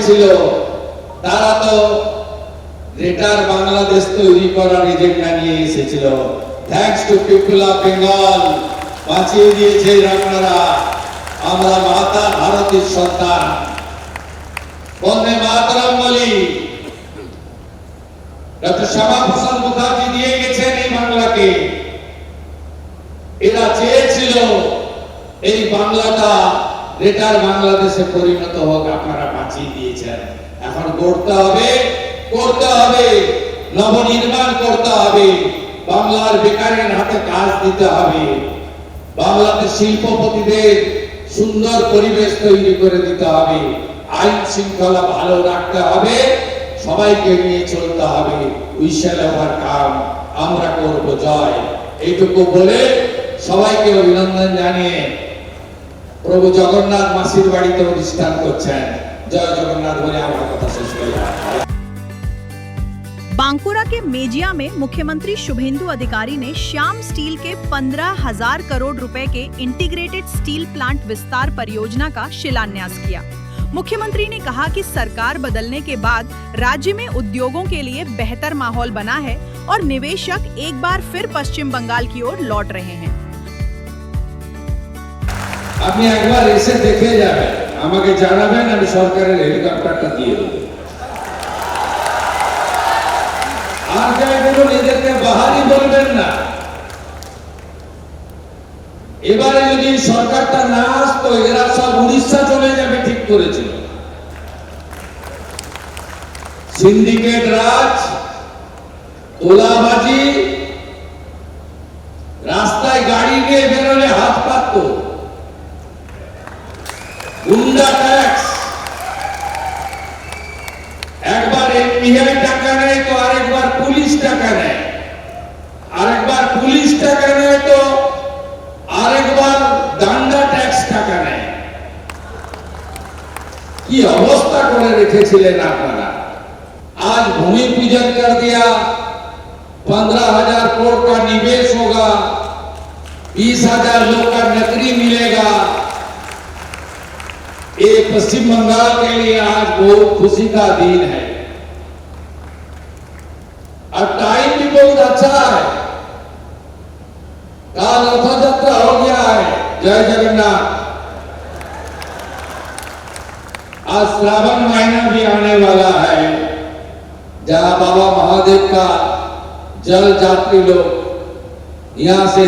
এসেছিল তারা তো গ্রেটার বাংলাদেশ তৈরি করার এজেন্ডা নিয়ে এসেছিল। Thanks to people of Bengal, বাঁচিয়ে দিয়েছেন আপনারা। আমরা মাতা ভারতীর সন্তান, বন্দে মাতরম বলি। ডক্টর শ্যামাপ্রসাদ মুখার্জি দিয়ে গেছেন এই বাংলাকে। এরা চেয়েছিল এই বাংলাটা গ্রেটার বাংলাদেশে পরিণত হোক, আপনারা বাঁচিয়ে দিয়েছেন। এখন করতে হবে, নবনির্মাণ করতে হবে, বাংলার বেকারের হাতে কাজ দিতে হবে, বাংলাদেশ শিল্পপতিদের সুন্দর পরিবেশ তৈরি করে দিতে হবে, আইন শৃঙ্খলা ভালো রাখতে হবে, সবাইকে নিয়ে চলতে হবে। উই শ্যাল ওভারকাম, আমরা করব জয়। এইটুকু বলে সবাইকে অভিনন্দন জানিয়ে প্রভু জগন্নাথ মাসির বাড়িতে অনুষ্ঠান করছেন। জয় জগন্नाथ बोले আমার কথা শেষ করলাম। बांकुरा के मेजिया में मुख्यमंत्री शुभेंदु अधिकारी ने श्याम स्टील के 15,000 करोड़ रुपए के इंटीग्रेटेड स्टील प्लांट विस्तार परियोजना का शिलान्यास किया। मुख्यमंत्री ने कहा कि सरकार बदलने के बाद राज्य में उद्योगों के लिए बेहतर माहौल बना है और निवेशक एक बार फिर पश्चिम बंगाल की ओर लौट रहे हैं। আপনি একবার এসে দেখে যাবেন, আমাকে জানাবেন, আমি সরকারের হেলিকপ্টারটা দিয়ে দেব। আর যাই বলুন, এদেরকে বাহারি বলবেন না। এবারে যদি সরকারটা না আসতো, এরা সব উড়িষ্যা চলে যাবে ঠিক করেছিল। সিন্ডিকেট রাজ, তোলাবাজি, রাস্তায় গাড়ি নিয়ে বেরোলে হাত পাততো, গুন্ডা ট্যাক্স, একবার এনপিআই টাকা নেয় তো আরেকবার পুলিশ টাকা নেয়, আরেকবার পুলিশ টাকা নেয় তো আরেকবার দাঙ্গা ট্যাক্স টাকা নেয়। কি অবস্থা করে রেখেছিলেন আপনারা। आज भूमि पूजन कर दिया, 15,000 करोड़ का निवेश होगा, 20,000 लोग का नौकरी मिलेगा। ये पश्चिम बंगाल के लिए आज बहुत खुशी का दिन है और टाइम भी बहुत अच्छा है। कल रथ यात्रा हो गया है। जय जगन्नाथ। आज श्रावण महीना भी आने वाला है, जहां बाबा महादेव का जल यात्री लोग यहां से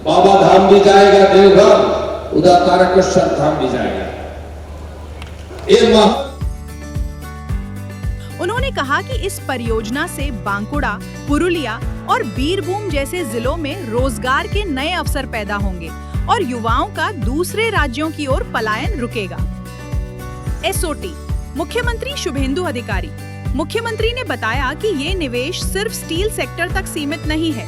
बाबा धाम भी जाएगा, देवघर, उधर तारकेश्वर धाम भी जाएगा। उन्होंने कहा कि इस परियोजना से बांकुड़ा, पुरुलिया और बीरभूम जैसे जिलों में रोजगार के नए अवसर पैदा होंगे और युवाओं का दूसरे राज्यों की ओर पलायन रुकेगा। एसओटी मुख्यमंत्री शुभेंदु अधिकारी। मुख्यमंत्री ने बताया कि ये निवेश सिर्फ स्टील सेक्टर तक सीमित नहीं है।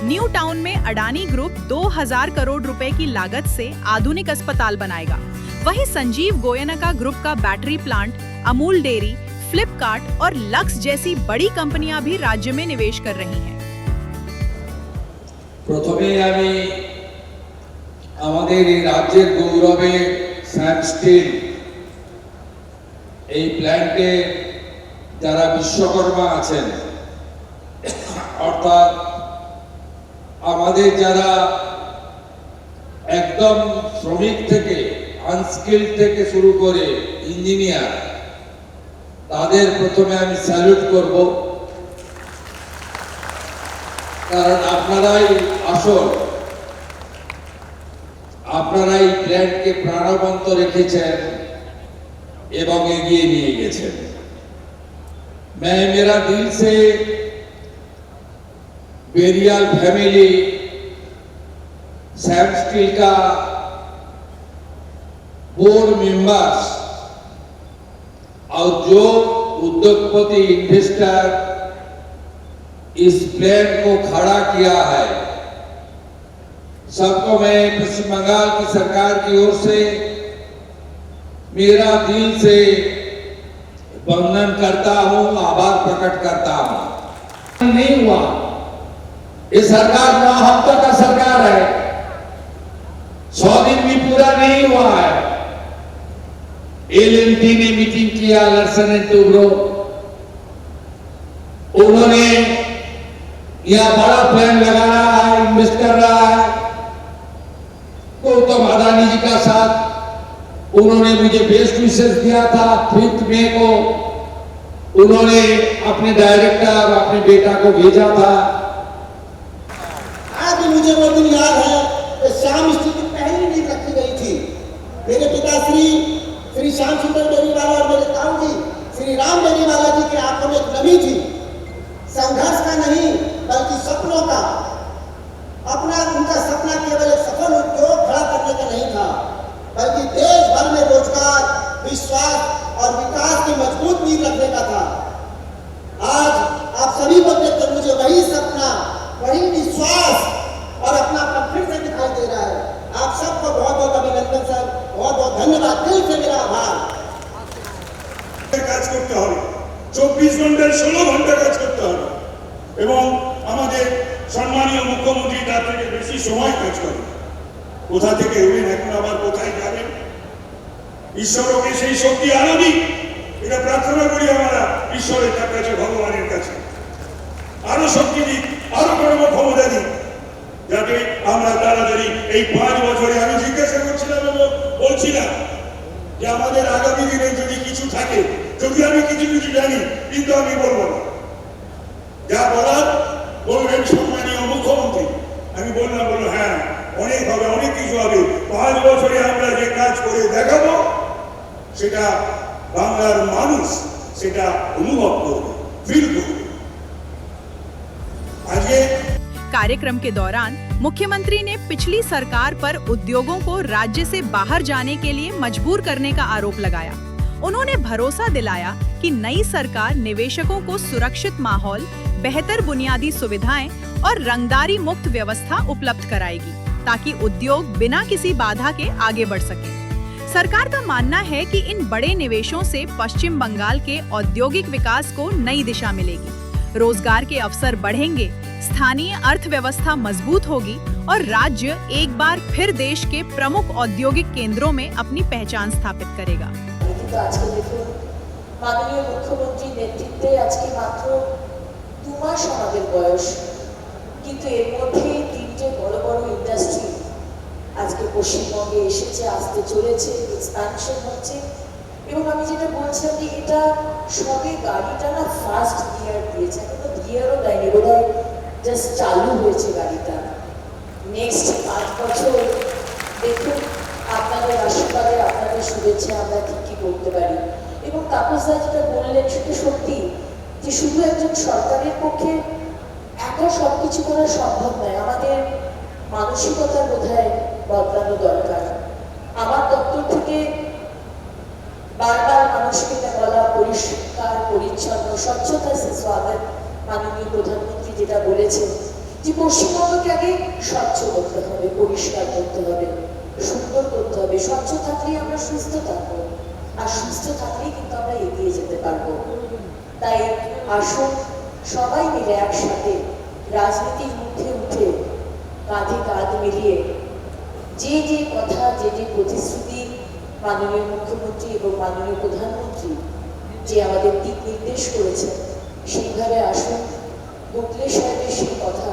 न्यू टाउन में अडानी ग्रुप 2,000 करोड़ रुपए की लागत से आधुनिक अस्पताल बनाएगा। वहीं संजीव गोयनका ग्रुप का battery plant, Amul dairy, Flipkart और लक्स जैसी बड़ी कंपनियां भी राज्य में निवेश कर रही हैं। প্রথমে আমি আমাদের এই রাজ্যের গৌরবে শ্যাম স্টিল এই প্ল্যান্টে যারা বিশ্বকর্মা আছেন, অর্থাৎ আমাদের যারা একদম শ্রমিক থেকে আনস্কিল থেকে শুরু করে ইঞ্জিনিয়ার, তাদের প্রথমে আমি স্যালুট করব। কারণ আপনারাই আসল, আপনারাই প্ল্যান্টকে প্রাণবন্ত রেখেছেন এবং এগিয়ে নিয়ে গেছেন। मैं मेरा दिल से बेरियल फैमिली, सैम स्टील का बोर्ड मेंबर्स और जो उद्योगपति इन्वेस्टर इस प्लान को खड़ा किया है, सबको मैं पश्चिम बंगाल की सरकार की ओर से मेरा दिल से वंदन करता हूं, आभार प्रकट करता हूं। नहीं हुआ, ये सरकार 9 हफ्ते का सरकार है, 100 दिन भी पूरा नहीं हुआ है। एलएनटी ने मीटिंग किया लर्सन एंड टुब्रो। उन्होंने यह बड़ा प्लान लगा रहा है, इन्वेस्ट कर रहा है गौतम अदानी जी का साथ। उन्होंने मुझे बेस्ट विशेष दिया था 5 मई को। उन्होंने अपने डायरेक्टर अपने बेटा को भेजा था। आज भी मुझे वो दिन याद है कि श्याम स्ट्रीट की पहली नींव रखी गई थी। मेरे पिताश्री श्री श्याम सुंदर बेनीवाला और मेरे ताऊ जी श्री राम बेनीवाला जी की आंखों में एक नमी थी, संघर्ष का नहीं बल्कि सपनों का। अपना उनका सपना केवल एक सफल उद्योग खड़ा करने का नहीं था, बल्कि देश भर में रोजगार, विश्वास और विकास की मजबूत नींव रखने का था। आज आप सभी को देखकर मुझे वही सपना, वही विश्वास और अपनापन फिर से दिखाई दे रहा है। आप सबको बहुत बहुत अभिनंदन सर, बहुत बहुत धन्यवाद, दिल से मेरा आभार। কাজ করতে হবে, 24 ঘন্টায় 16 ঘন্টা কাজ করতে হবে এবং আমাদের সম্মানীয় মুখ্যমন্ত্রী তার থেকে বেশি সময় কাজ করে। কোথা থেকে এলেন, এখন আবার কোথায় যাবেন? ঈশ্বর ওকে সেই শক্তি আরো দিক, এটা প্রার্থনা করি আমরা ঈশ্বরের কাছে, ভগবানের কাছে আরো শক্তি দিক, আরো কর্মক্ষমতা দিক, যাতে আমরা তাড়াতাড়ি এই 5 বছরে, আমি জিজ্ঞাসা করছিলাম এবং বলছিলাম যে আমাদের আগামী দিনে যদি কিছু থাকে, যদি আমি কিছু কিছু জানি কিন্তু আমি বলবো না, যা বলার বলবেন সম্মানীয় মুখ্যমন্ত্রী। আমি বললাম, বললো হ্যাঁ অনেক হবে, অনেক কিছু হবে। 5 বছরে আমরা যে কাজ করে দেখাবো সেটা বাংলার মানুষ সেটা অনুভব করবে, ফিল করবে। আজকে कार्यक्रम के दौरान मुख्यमंत्री ने पिछली सरकार पर उद्योगों को राज्य से बाहर जाने के लिए मजबूर करने का आरोप लगाया। उन्होंने भरोसा दिलाया कि नई सरकार निवेशकों को सुरक्षित माहौल, बेहतर बुनियादी सुविधाएं और रंगदारी मुक्त व्यवस्था उपलब्ध कराएगी, ताकि उद्योग बिना किसी बाधा के आगे बढ़ सके। सरकार का मानना है कि इन बड़े निवेशों से पश्चिम बंगाल के औद्योगिक विकास को नई दिशा मिलेगी, रोजगार के अवसर बढ़ेंगे, स्थानीय अर्थव्यवस्था मजबूत होगी और राज्य एक बार फिर देश के प्रमुख औद्योगिक केंद्रों में अपनी पहचान स्थापित करेगा। কিন্তু আজকে দেখুন মাননীয় মুখ্যমন্ত্রীর নেতৃত্বে আজকে মাত্র 2 মাস আমাদের বয়স, কিন্তু এর মধ্যে 3টে বড় বড় ইন্ডাস্ট্রি আজকে পশ্চিমবঙ্গে এসেছে, আসতে চলেছে, এক্সপ্যানশন হচ্ছে। এবং আমি যেটা বলছিলাম যে এটা সবে গাড়িটা না ফার্স্ট গিয়ার দিয়েছে, এখনো গিয়ারও দেয়নি, বোধহয় জাস্ট চালু হয়েছে গাড়িটা। নেক্সট 5 বছর দেখুন আপনাদের আশীর্বাদে, আপনাদের শুভেচ্ছা আমরা ঠিক কি করতে পারি। এবং তাপসদা যেটা বললেন সেটা সত্যি, যে শুধু একজন সরকারের পক্ষে একা সব কিছু করা সম্ভব নয়, আমাদের মানসিকতার বোধহয় বদলানো দরকার। আমার দপ্তর থেকে বারবার মানুষকে বলা পরিষ্কার পরিচ্ছন্ন স্বচ্ছতা সে স্বাগত। মাননীয় প্রধানমন্ত্রী যেটা বলেছেন যে পশ্চিমবঙ্গকে আগে স্বচ্ছ করতে হবে, পরিষ্কার করতে হবে, সুন্দর করতে হবে। স্বচ্ছ থাকলেই আমরা সুস্থ থাকবো, আর সুস্থ থাকলেই কিন্তু আমরা এগিয়ে যেতে পারবো। তাই আসুন সবাই মিলে একসাথে রাজনীতির মুখে উঠে কাঁধে কাঁধ মিলিয়ে যে যে কথা, যে যে প্রতিশ্রুতি মাননীয় মুখ্যমন্ত্রী এবং মাননীয় প্রধানমন্ত্রী যে আমাদের দিক নির্দেশ করেছেন, সেইভাবে আসুন গোখলে সাহেবের সেই কথা